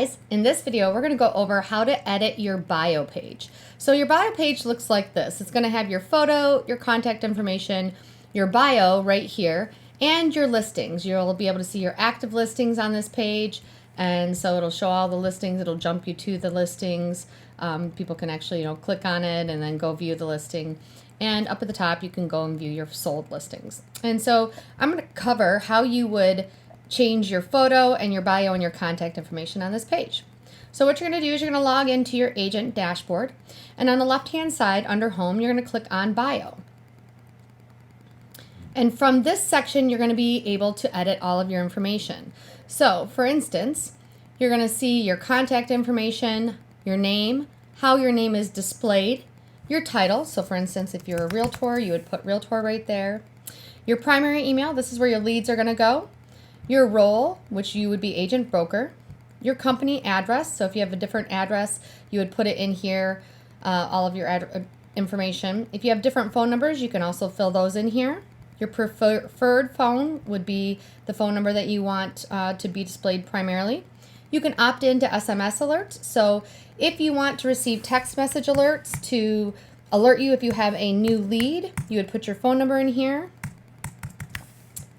guys, in this video we're going to go over how to edit your bio page. So your bio page looks like this. It's going to have your photo, your contact information, your bio right here, and your listings. You'll be able to see your active listings on this page, and so it'll show all the listings. It'll jump you to the listings. People can actually click on it and then go view the listing. And up at the top you can go and view your sold listings. And so I'm going to cover how you would change your photo and your bio and your contact information on this page. So what you're going to do is you're going to log into your agent dashboard, and on the left hand side under home you're going to click on bio. And from this section you're going to be able to edit all of your information. So for instance, you're going to see your contact information, your name, how your name is displayed, your title. So for instance, if you're a realtor, you would put realtor right there. Your primary email, this is where your leads are going to go. Your role, which you would be agent broker. Your company address, so if you have a different address, you would put it in here, all of your information. If you have different phone numbers, you can also fill those in here. Your preferred phone would be the phone number that you want to be displayed primarily. You can opt into SMS alerts, so if you want to receive text message alerts to alert you if you have a new lead, you would put your phone number in here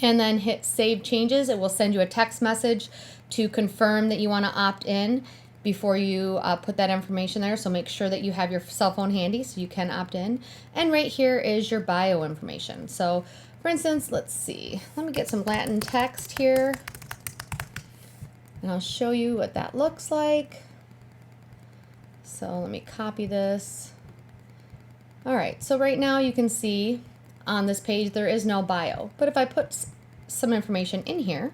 and then hit save changes. It will send you a text message to confirm that you want to opt in before you put that information there. So make sure that you have your cell phone handy so you can opt in. And right here is your bio information. So for instance, let's see, let me get some Latin text here and I'll show you what that looks like. So let me copy this. All right, so right now you can see on this page there is no bio, but if I put some information in here,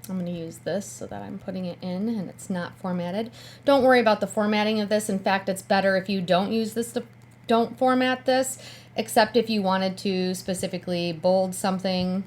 I'm going to use this so that I'm putting it in and it's not formatted. Don't worry about the formatting of this. In fact, it's better if you don't use this, don't format this, except if you wanted to specifically bold something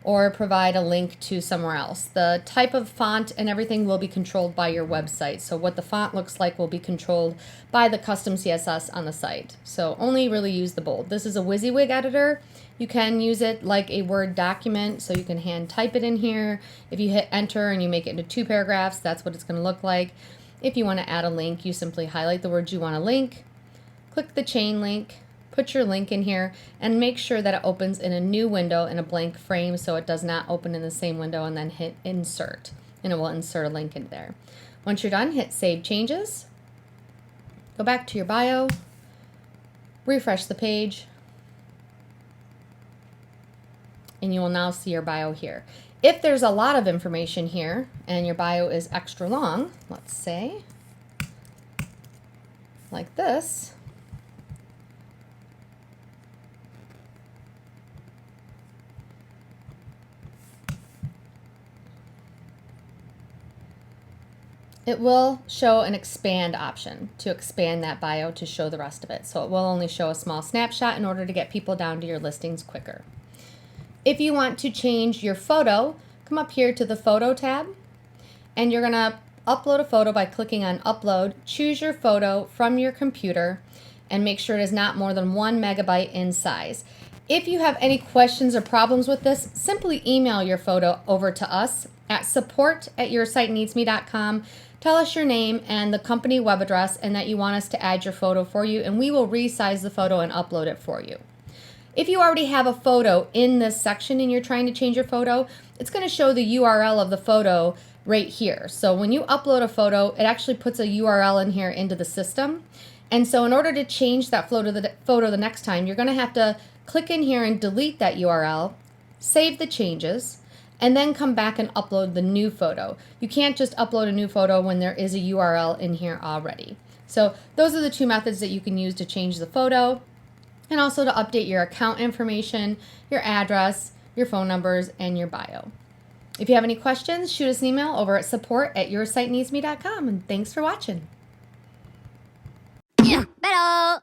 or provide a link to somewhere else. The type of font and everything will be controlled by your website. So what the font looks like will be controlled by the custom CSS on the site. So only really use the bold. This is a WYSIWYG editor. You can use it like a Word document, so you can hand type it in here. If you hit enter and you make it into 2 paragraphs, that's what it's going to look like. If you want to add a link, you simply highlight the words you want to link, click the chain link, put your link in here, and make sure that it opens in a new window in a blank frame so it does not open in the same window, and then hit insert and it will insert a link in there. Once you're done, hit save changes, go back to your bio, refresh the page, and you will now see your bio here. If there's a lot of information here and your bio is extra long, let's say like this, it will show an expand option to expand that bio to show the rest of it. So it will only show a small snapshot in order to get people down to your listings quicker. If you want to change your photo, come up here to the photo tab and you're gonna upload a photo by clicking on upload. Choose your photo from your computer and make sure it is not more than 1 megabyte in size. If you have any questions or problems with this, simply email your photo over to us at support@yoursiteneedsme.com. Tell us your name and the company web address and that you want us to add your photo for you, and we will resize the photo and upload it for you. If you already have a photo in this section and you're trying to change your photo, it's going to show the URL of the photo right here. So when you upload a photo, it actually puts a URL in here into the system. And so in order to change that photo the next time, you're going to have to click in here and delete that URL, save the changes, and then come back and upload the new photo. You can't just upload a new photo when there is a URL in here already. So those are the 2 methods that you can use to change the photo and also to update your account information, your address, your phone numbers, and your bio. If you have any questions, shoot us an email over at support@yoursiteneedsme.com, and thanks for watching. Yeah, pero,